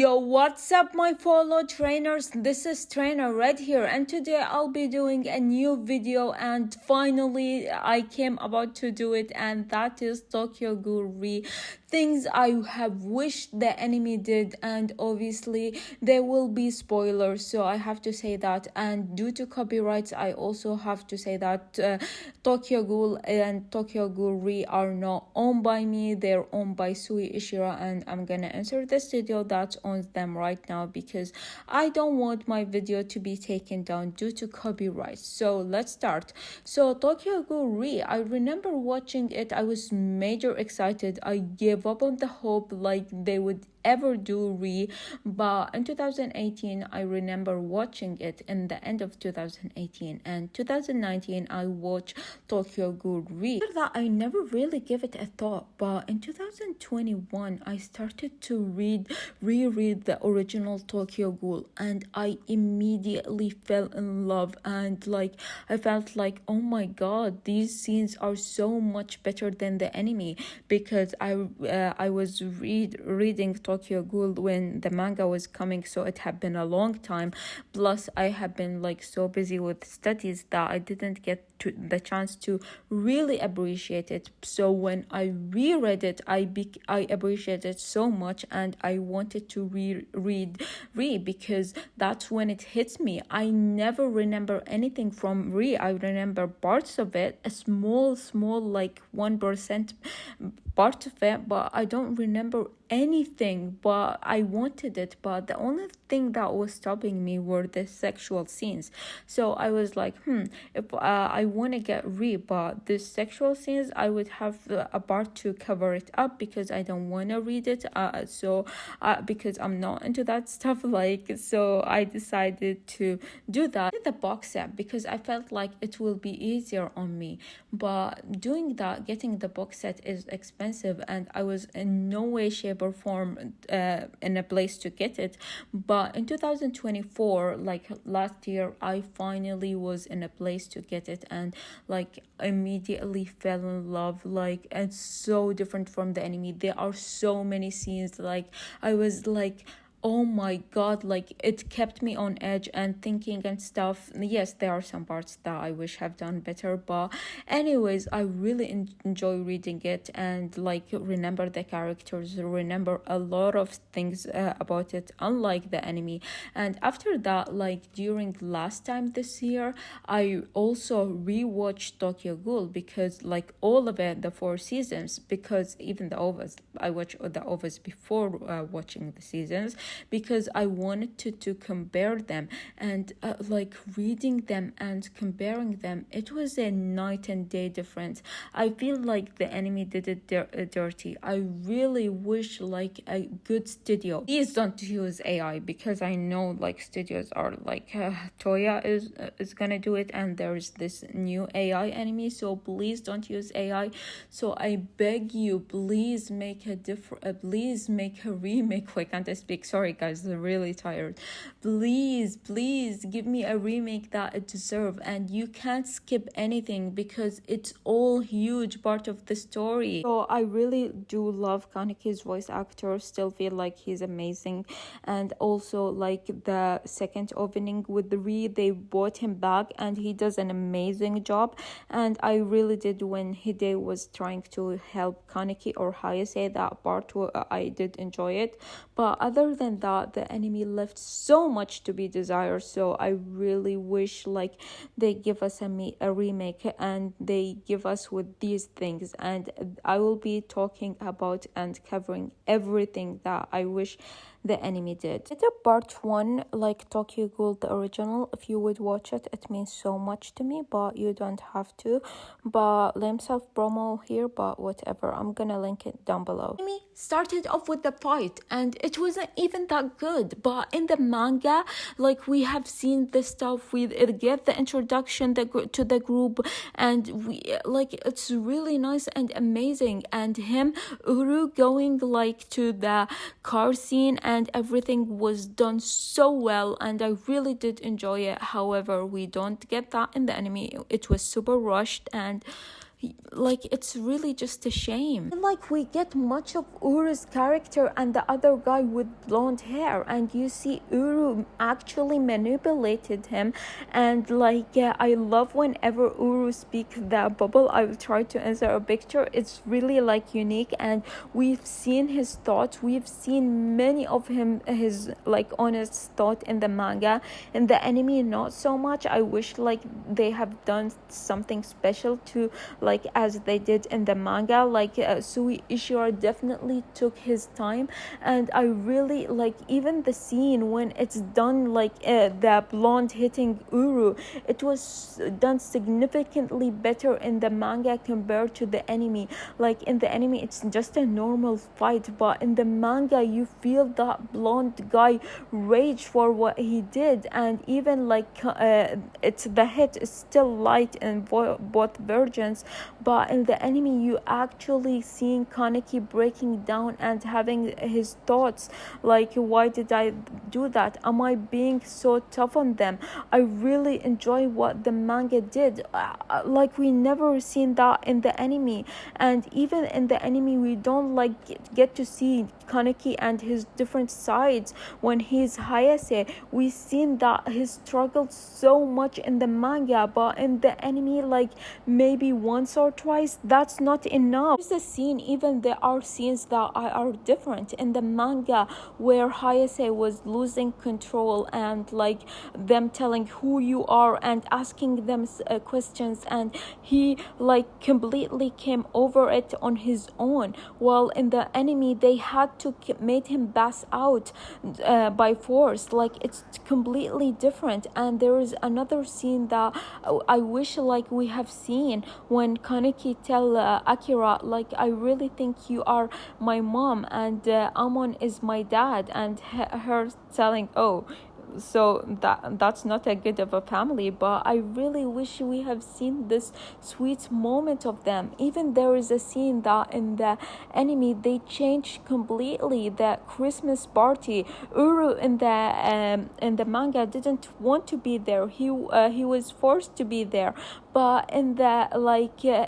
Yo, what's up my fellow trainers? This is Trainer Red here, and today I'll be doing a new video, and finally I came about to do it, and that is Tokyo Ghoul things I have wished the anime did. And obviously there will be spoilers, so I have to say that, and due to copyrights I also have to say that Tokyo Ghoul and Tokyo Ghoul are not owned by me, they're owned by Sui Ishira, and I'm gonna answer the studio that owns them right now because I don't want my video to be taken down due to copyrights. So let's start. So Tokyo Ghoul I remember watching it, I was major excited. I gave up on the hope like they would ever do but in 2018 I remember watching it in the end of 2018, and 2019 I watched Tokyo Ghoul After that I never really gave it a thought, but in 2021 I started to reread the original Tokyo Ghoul, and I immediately fell in love, and like I felt like, oh my god, these scenes are so much better than the anime, because I was reading Tokyo Ghoul when the manga was coming, so it had been a long time. Plus I have been like so busy with studies that I didn't get the chance to really appreciate it. So when I reread it, I appreciated it so much, and I wanted to read because that's when it hits me. I never remember anything from I remember parts of it, a small like 1% part of it, but I don't remember anything. But I wanted it, but the only thing that was stopping me were the sexual scenes. So I was like, if I want to get but this sexual scenes, I would have a part to cover it up, because I don't want to read it, because I'm not into that stuff. Like, so I decided to do that in the box set because I felt like it will be easier on me. But doing that, getting the box set is expensive, and I was in no way, shape or form in a place to get it. But in 2024, like last year, I finally was in a place to get it, and like immediately fell in love. Like, it's so different from the anime. There are so many scenes, like I was like, oh my god, like it kept me on edge and thinking and stuff. Yes, there are some parts that I wish have done better, but anyways, I really enjoy reading it, and like remember the characters, remember a lot of things about it, unlike the anime. And after that, like during last time this year, I also rewatched Tokyo Ghoul, because like all of it, the 4 seasons, because even the OVAs, I watched the OVAs before watching the seasons, because I wanted to compare them, and like reading them and comparing them, it was a night and day difference. I feel like the anime did it dirty. I really wish like a good studio, please don't use AI, because I know like studios are like Toya is gonna do it, and there's this new AI anime, so please don't use AI. So I beg you, please make please make a remake. Why can't I speak? Sorry guys, I'm really tired. Please give me a remake that it deserves, and you can't skip anything because it's all huge part of the story. So I really do love Kaneki's voice actor, still feel like he's amazing. And also like the second opening with they brought him back, and he does an amazing job. And I really did, when Hide was trying to help Kaneki or Hayase, that part I did enjoy it. But other than that, the anime left so much to be desired. So I really wish like they give us a remake, and they give us with these things, and I will be talking about and covering everything that I wish the anime did. It's a part 1, like Tokyo Ghoul the original. If you would watch it, it means so much to me, but you don't have to. But lame self promo here, but whatever, I'm gonna link it down below. Anime started off with the fight, and it wasn't even that good, but in the manga, like we have seen this stuff, we get the introduction to the group, and we like it's really nice and amazing. And him Uru going like to the car scene, and everything was done so well, and I really did enjoy it. However, we don't get that in the anime. It was super rushed, and like it's really just a shame. And like we get much of Uru's character and the other guy with blonde hair, and you see Uru actually manipulated him. And like I love whenever Uru speaks the bubble. I will try to insert a picture. It's really like unique, and we've seen his thoughts, we've seen many of his like honest thought in the manga. In the anime not so much. I wish like they have done something special to like as they did in the manga. Like Sui Ishiro definitely took his time, and I really like even the scene when it's done like the blonde hitting Uru. It was done significantly better in the manga compared to the anime. Like in the anime it's just a normal fight, but in the manga you feel that blonde guy rage for what he did. And even like it's the hit is still light in both versions, but in the anime you actually seeing Kaneki breaking down and having his thoughts like, why did I do that? Am I being so tough on them? I really enjoy what the manga did. Like we never seen that in the anime, and even in the anime we don't like get to see Kaneki and his different sides. When he's Hayase, we seen that he struggled so much in the manga, but in the anime like maybe once or twice. That's not enough. There's a scene, even there are scenes that are different in the manga, where Hayase was losing control and like them telling who you are and asking them questions, and he like completely came over it on his own, while in the anime they had to made him pass out by force. Like it's completely different. And there is another scene that I wish like we have seen, when Kaneki tell Akira like, I really think you are my mom and Amon is my dad, and her telling, oh, so that's not a good of a family. But I really wish we have seen this sweet moment of them. Even there is a scene that in the anime they changed completely the Christmas party. Uru in the manga didn't want to be there. He was forced to be there. But in the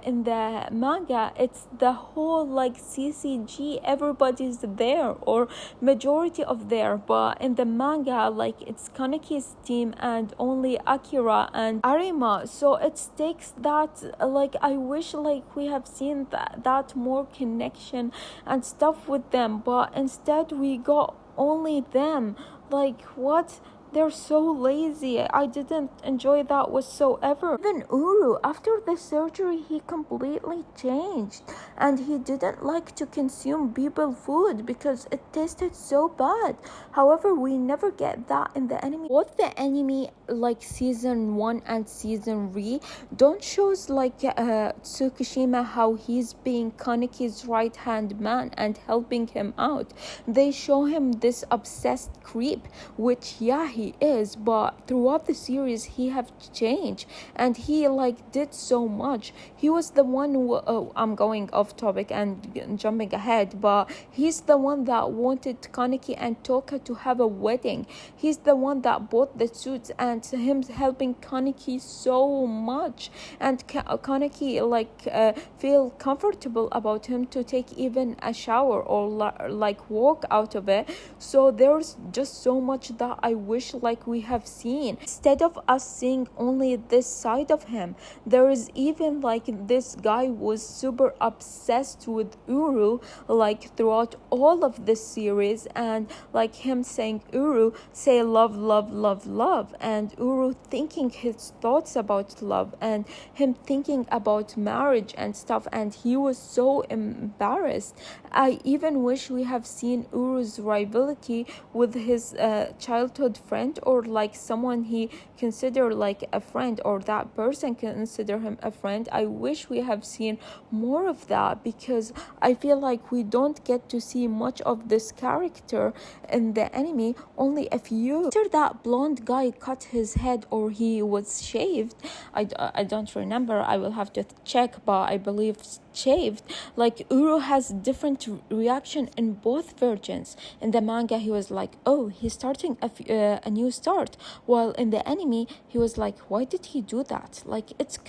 in the manga it's the whole like CCG, everybody's there, or majority of there. But in the manga like it's Kaneki's team and only Akira and Arima. So it takes that like I wish like we have seen that more connection and stuff with them, but instead we got only them. Like what? They're so lazy. I didn't enjoy that whatsoever. Even Uru, after the surgery, he completely changed. And he didn't like to consume people food because it tasted so bad. However, we never get that in the anime. Both the anime, like season 1 and season 3, don't shows like Tsukishima how he's being Kaneki's right hand man and helping him out. They show him this obsessed creep, which yeah, he is, but throughout the series he have changed, and he like did so much. He was the one who I'm going off topic and jumping ahead, but he's the one that wanted Kaneki and Toka to have a wedding. He's the one that bought the suits, and him helping Kaneki so much, and Kaneki like feel comfortable about him to take even a shower or like walk out of it. So there's just so much that I wish like we have seen, instead of us seeing only this side of him. There is even like this guy was super obsessed with Uru like throughout all of this series, and like him saying, Uru, say love, love, love, love, and Uru thinking his thoughts about love and him thinking about marriage and stuff, and he was so embarrassed. I even wish we have seen Uru's rivalry with his childhood friend, or like someone he consider like a friend, or that person consider him a friend. I wish we have seen more of that, because I feel like we don't get to see much of this character in the anime, only a few. After that blonde guy cut his head, or he was shaved, I don't remember, I will have to check, but I believe shaved, like Uru has different reaction in both versions. In the manga, he was like, oh, he's starting a new start, while in the anime, he was like, why did he do that? Like, it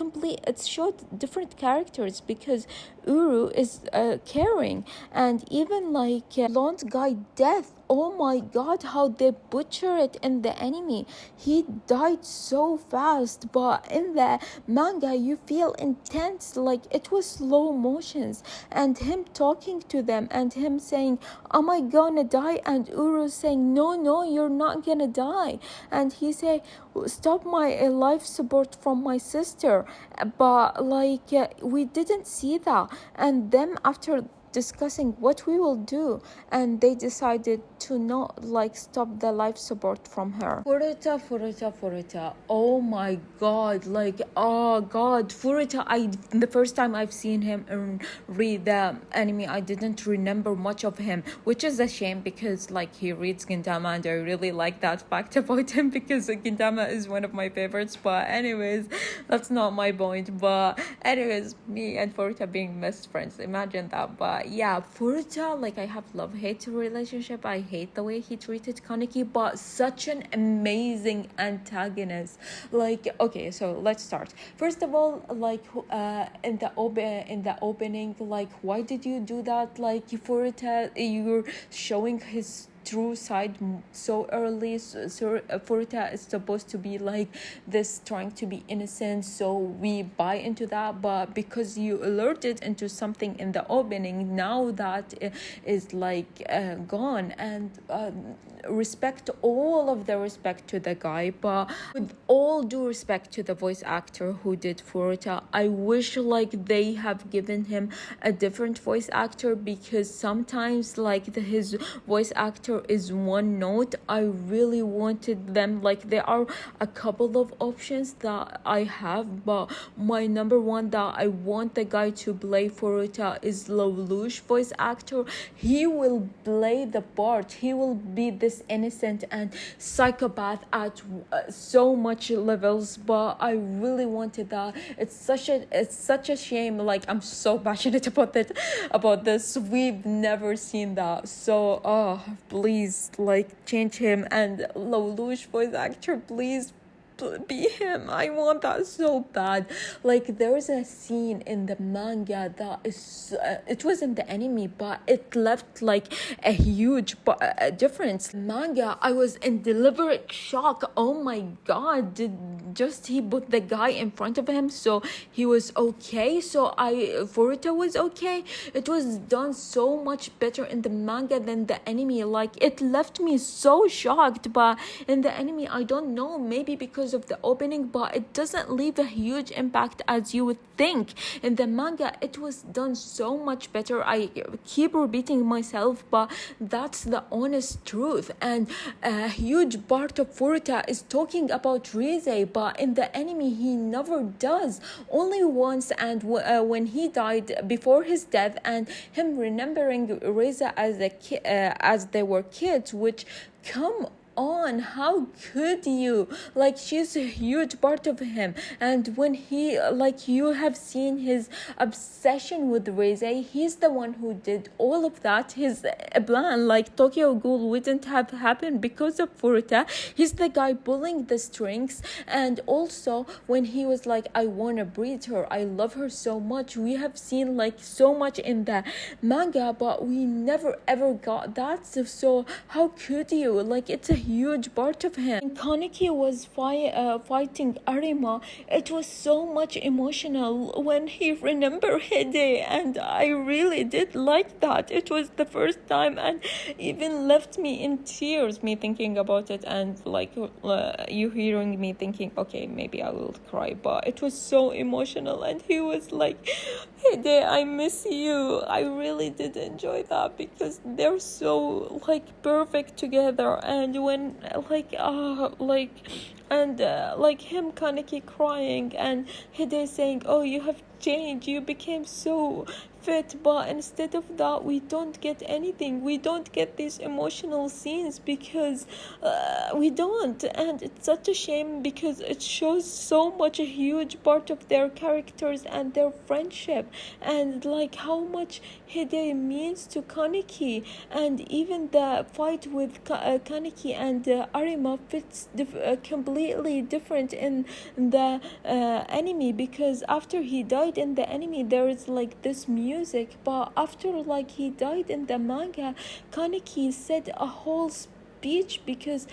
showed different characters, because Uru is caring, and even like blonde guy Death, oh my god, how they butcher it in the anime. He died so fast, but in the manga you feel intense, like it was slow motions, and him talking to them and him saying, am I gonna die? And Uru saying, no, you're not gonna die. And he say, stop my life support from my sister. But like we didn't see that, and them after discussing what we will do, and they decided to not like stop the life support from her. Furuta, oh my god, like, oh god, Furuta, the first time I've seen him read the anime, I didn't remember much of him, which is a shame, because like he reads Gintama, and I really like that fact about him, because Gintama is one of my favorites. But anyways, that's not my point. But anyways, me and Furuta being best friends, imagine that. But yeah, Furuta, like, I have love-hate relationship. I hate the way he treated Kaneki, but such an amazing antagonist. Like, okay, so let's start. First of all, like, in the opening, like, why did you do that? Like, Furuta, you're showing his true side so early. So Furuta is supposed to be like this, trying to be innocent, so we buy into that. But because you alerted into something in the opening, now that is like gone. And respect, all of the respect to the guy, but with all due respect to the voice actor who did Furuta, I wish like they have given him a different voice actor, because sometimes like his voice actor is one note. I really wanted them, like, there are a couple of options that I have, but my number one that I want the guy to play Furuta is Lelouch voice actor. He will play the part, he will be this innocent and psychopath at so much levels, but I really wanted that. It's such a shame. Like, I'm so passionate about this. We've never seen that, so please, like, change him, and Lelouch voice actor, please be him. I want that so bad. Like, there's a scene in the manga that is it was in the anime, but it left like a huge difference. Manga, I was in deliberate shock. Oh my god, he put the guy in front of him, so he was okay, so Furuta was okay. It was done so much better in the manga than the anime. Like, it left me so shocked, but in the anime, I don't know, maybe because of the opening, but it doesn't leave a huge impact as you would think. In the manga, it was done so much better. I keep repeating myself, but that's the honest truth. And a huge part of Furuta is talking about Rize, but in the anime he never does, only once, and when he died, before his death, and him remembering Rize as as they were kids, which, come on, how could you? Like, she's a huge part of him, and when he, like, you have seen his obsession with Rize, he's the one who did all of that. His plan, like Tokyo Ghoul, wouldn't have happened because of Furuta. He's the guy pulling the strings. And also when he was like, I want to breed her, I love her so much, we have seen like so much in the manga, but we never ever got that. So how could you? Like, it's a huge part of him. When Kaneki was fighting Arima, it was so much emotional when he remembered Hide, and I really did like that. It was the first time, and even left me in tears, me thinking about it, and like you hearing me thinking, okay, maybe I will cry, but it was so emotional. And he was like, Hide, I miss you. I really did enjoy that because they're so like perfect together. And when like him Kaneki crying and Hide saying, oh, you have changed, you became so fit, but instead of that we don't get anything. We don't get these emotional scenes because we don't, and it's such a shame because it shows so much a huge part of their characters and their friendship, and like how much Hide means to Kaneki. And even the fight with Kaneki and Arima fits completely different in the anime, because after he died in the anime there is like this music, but after like he died in the manga, Kaneki said a whole speech because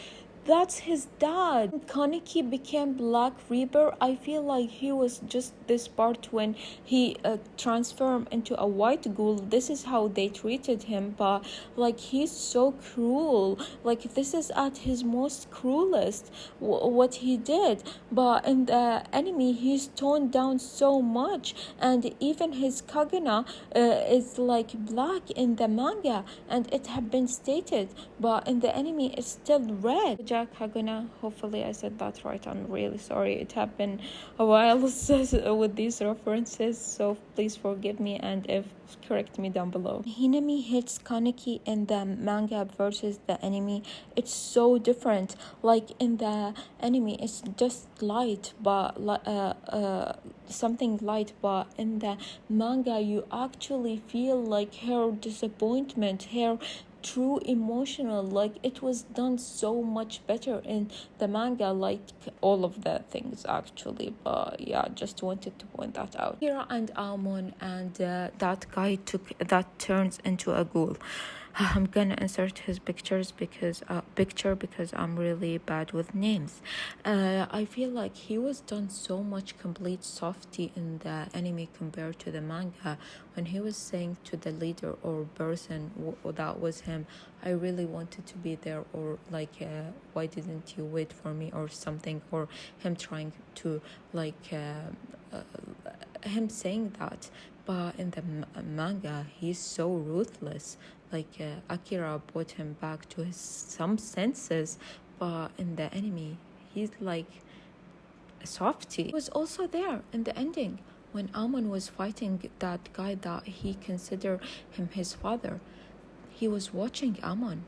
that's his dad. Kaneki became Black Reaper. I feel like he was just this part when he transformed into a white ghoul. This is how they treated him, but like he's so cruel. Like this is at his most cruelest what he did. But in the anime he's toned down so much, and even his Kaguna is like black in the manga, and it had been stated, but in the anime it's still red. Jack Haguna, hopefully I said that right. I'm really sorry, it had been a while with these references, so please forgive me, and if correct me down below. Hinami hits Kaneki in the manga versus the anime, it's so different. Like in the anime it's just light, but something light, but in the manga you actually feel like her disappointment, her true emotional. Like it was done so much better in the manga, like all of the things actually, but yeah, just wanted to point that out. Kira and Almond and that guy that turns into a ghoul. I'm gonna insert his picture because I'm really bad with names. I feel like he was done so much complete softy in the anime compared to the manga. When he was saying to the leader or person that was him, I really wanted to be there, or like why didn't you wait for me or something, or him trying to like him saying that. But in the manga he's so ruthless. Like Akira brought him back to his some senses, but in the anime he's like a softie. He was also there in the ending when Amon was fighting that guy that he considered him his father. He was watching Amon,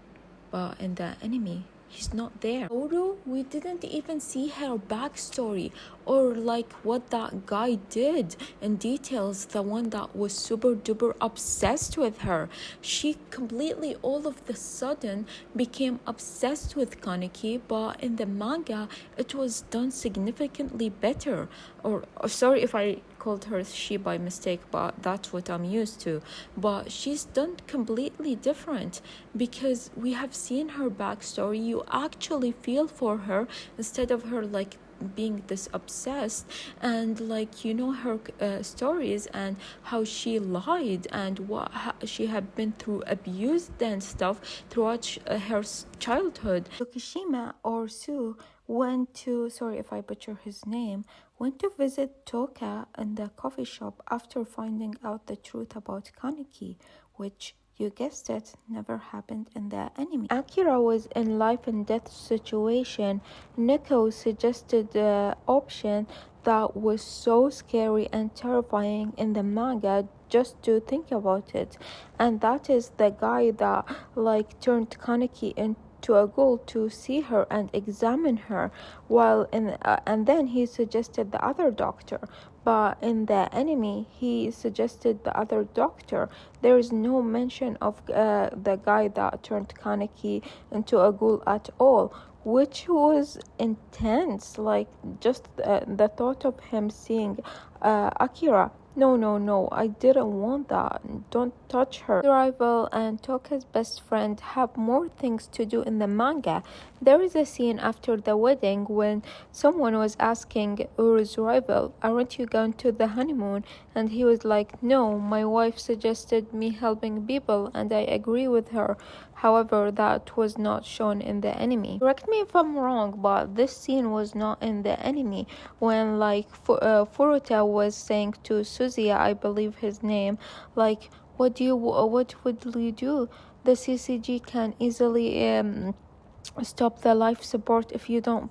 but in the anime he's not there. Oru, we didn't even see her backstory or like what that guy did in details, the one that was super duper obsessed with her. She completely all of the sudden became obsessed with Kaneki, but in the manga it was done significantly better. Or sorry if I called her she by mistake, but that's what I'm used to. But she's done completely different because we have seen her backstory. You actually feel for her instead of her like being this obsessed, and like you know her stories and how she lied and how she had been through abuse and stuff throughout her childhood. Tokishima or Sue went to, sorry if I butcher his name, went to visit Toka in the coffee shop after finding out the truth about Kaneki, which you guessed it, never happened in the anime. Akira was in life and death situation. Neko suggested the option that was so scary and terrifying in the manga just to think about it. And that is the guy that like turned Kaneki into a ghoul to see her and examine her, while and then he suggested the other doctor. But in the anime, he suggested the other doctor. There is no mention of the guy that turned Kaneki into a ghoul at all, which was intense. Like just the thought of him seeing Akira. No, I didn't want that. Don't touch her. Rival and Toka's best friend have more things to do in the manga. There is a scene after the wedding when someone was asking Uru's rival, aren't you going to the honeymoon? And he was like, no, my wife suggested me helping people and I agree with her. However, that was not shown in the anime. Correct me if I'm wrong, but this scene was not in the anime when like Furuta was saying to Suzuya, I believe his name, like, what would you do? The CCG can easily stop the life support if you don't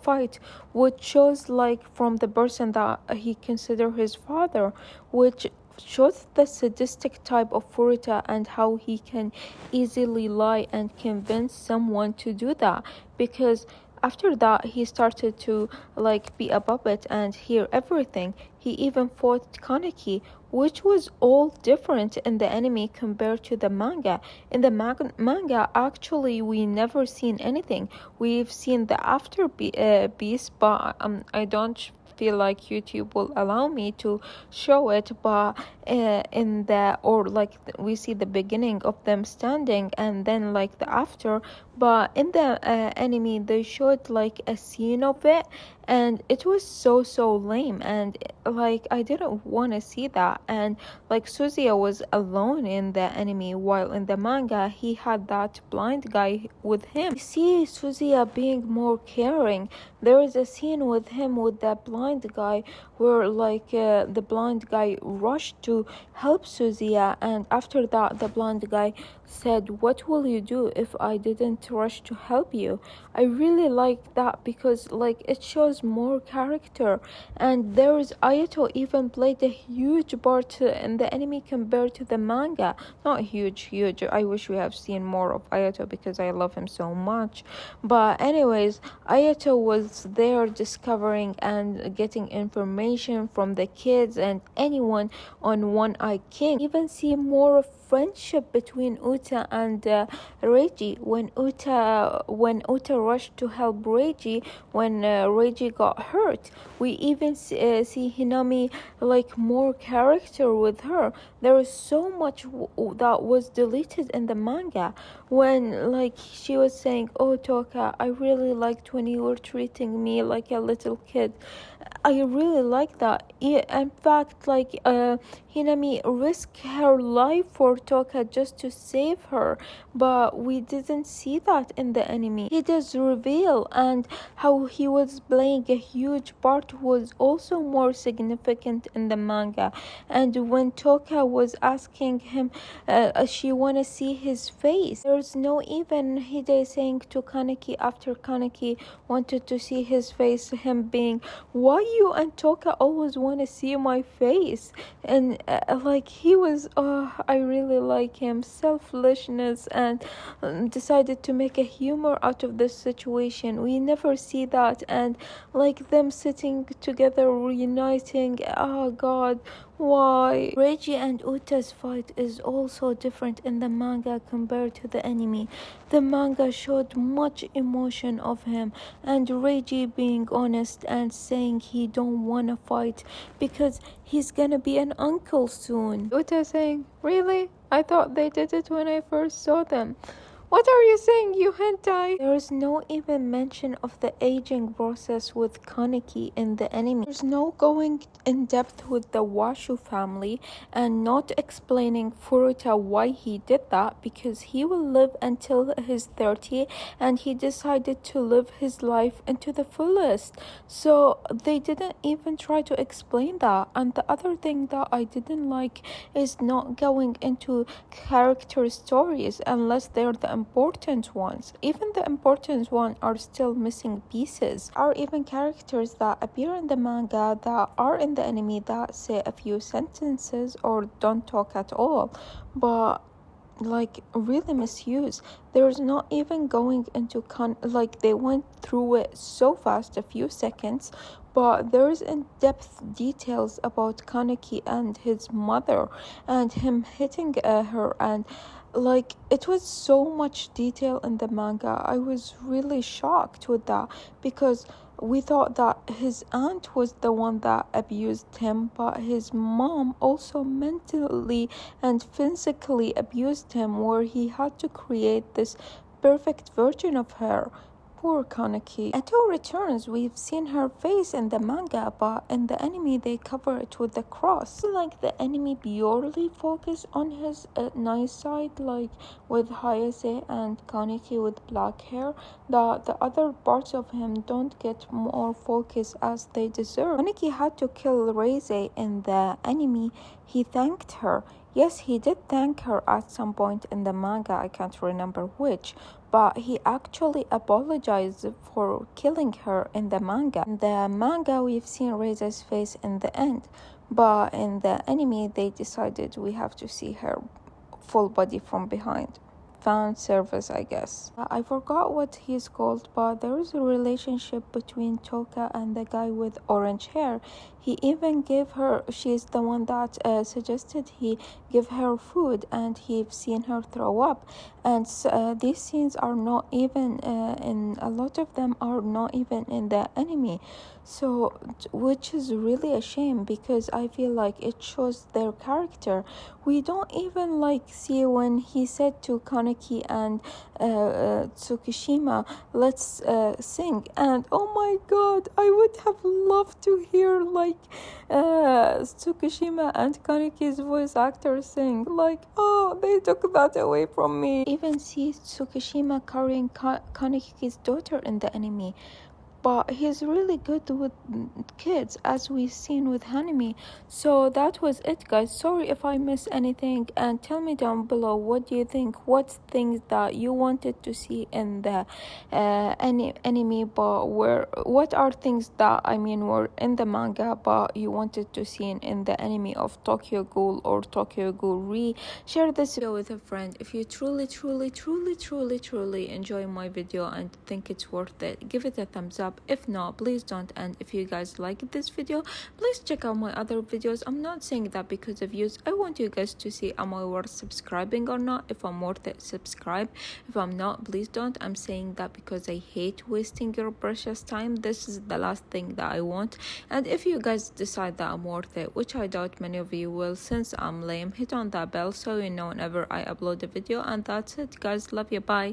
fight, which shows like from the person that he considered his father, which shows the sadistic type of Furuta and how he can easily lie and convince someone to do that, because after that he started to like be a puppet and hear everything. He even fought Kaneki, which was all different in the anime compared to the manga. In the manga, actually, we never seen anything. We've seen the after piece, but I don't feel like YouTube will allow me to show it, but in the or like we see the beginning of them standing and then like the after, but in the anime they showed like a scene of it, and it was so lame, and like I didn't want to see that. And like Suzuya was alone in the anime, while in the manga he had that blind guy with him. You see Suzuya being more caring. There is a scene with him with the blind guy where like the blind guy rushed to help Suzuya, and after that the blind guy said, "What will you do if I didn't rush to help you?" I really like that because like it shows more character, and there is Ayato even played a huge part in the anime compared to the manga. Not huge. I wish we have seen more of Ayato because I love him so much. But anyways, Ayato was there discovering and getting information from the kids and anyone on One Eye King. Even see more of friendship between Uta and Reiji when Uta rushed to help Reiji when Reiji got hurt. We even see Hinami like more character with her. There is so much that was deleted in the manga when like she was saying, "Oh Toka, I really liked when you were treating me like a little kid." I really like that. In fact, like Hinami risked her life for Toka just to save her, but we didn't see that in the anime. He does reveal, and how he was playing a huge part was also more significant in the manga. And when Toka was asking him, she wanna see his face. There's no even Hide saying to Kaneki after Kaneki wanted to see his face, him being, "Why you and Toka always want to see my face?" And like he was, I really like him. Selfishness and decided to make a humor out of this situation. We never see that, and like them sitting together reuniting. Oh God, why? Reiji and Uta's fight is also different in the manga compared to the anime. The manga showed much emotion of him and Reiji being honest and saying he don't wanna fight because he's gonna be an uncle soon. Uta saying, "Really? I thought they did it when I first saw them. What are you saying, you hentai?" There is no even mention of the aging process with Kaneki in the anime. There's no going in depth with the Washu family and not explaining Furuta why he did that, because he will live until his 30 and he decided to live his life into the fullest. So they didn't even try to explain that. And the other thing that I didn't like is not going into character stories unless they're the important ones. Even the important ones are still missing pieces. Are even characters that appear in the manga that are in the anime that say a few sentences or don't talk at all, but like really misuse. There's not even going into like they went through it so fast, a few seconds, but there's in-depth details about Kaneki and his mother and him hitting her, and like it was so much detail in the manga. I was really shocked with that because we thought that his aunt was the one that abused him, but his mom also mentally and physically abused him, where he had to create this perfect version of her. Poor Kaneki. Until returns, we've seen her face in the manga, but in the anime they cover it with the cross. Like the anime purely focus on his nice side, like with Hayase and Kaneki with black hair, that the other parts of him don't get more focus as they deserve. Kaneki had to kill Reise in the anime. He thanked her. Yes, he did thank her at some point in the manga, I can't remember which, but he actually apologized for killing her in the manga. In the manga, we've seen Reise's face in the end, but in the anime they decided we have to see her full body from behind. Fan service, I guess. I forgot what he's called, but there is a relationship between Toka and the guy with orange hair. He even gave her, she's the one that suggested he give her food, and he've seen her throw up. And these scenes are not even in, a lot of them are not even in the anime. So, which is really a shame, because I feel like it shows their character. We don't even like see when he said to Kaneki and Tsukishima, let's sing. And oh my god, I would have loved to hear like Tsukishima and Kaneki's voice actor sing. Like, oh, they took that away from me. Even see Tsukishima carrying Kaneki's daughter in the anime. But he's really good with kids, as we've seen with Hanami. So that was it, guys. Sorry if I missed anything, and tell me down below what do you think. What things that you wanted to see in the anime, but what are things that were in the manga but you wanted to see in the anime of Tokyo Ghoul or Tokyo Ghoul Re. Share this video with a friend. If you truly enjoy my video and think it's worth it, give it a thumbs up. If not, please don't. And if you guys like this video, please check out my other videos. I'm not saying that because of views. I want you guys to see, am I worth subscribing or not? If I'm worth it, subscribe. If I'm not, please don't. I'm saying that because I hate wasting your precious time. This is the last thing that I want. And if you guys decide that I'm worth it, which I doubt many of you will, since I'm lame, hit on that bell so you know whenever I upload a video. And that's it, guys. Love you. Bye.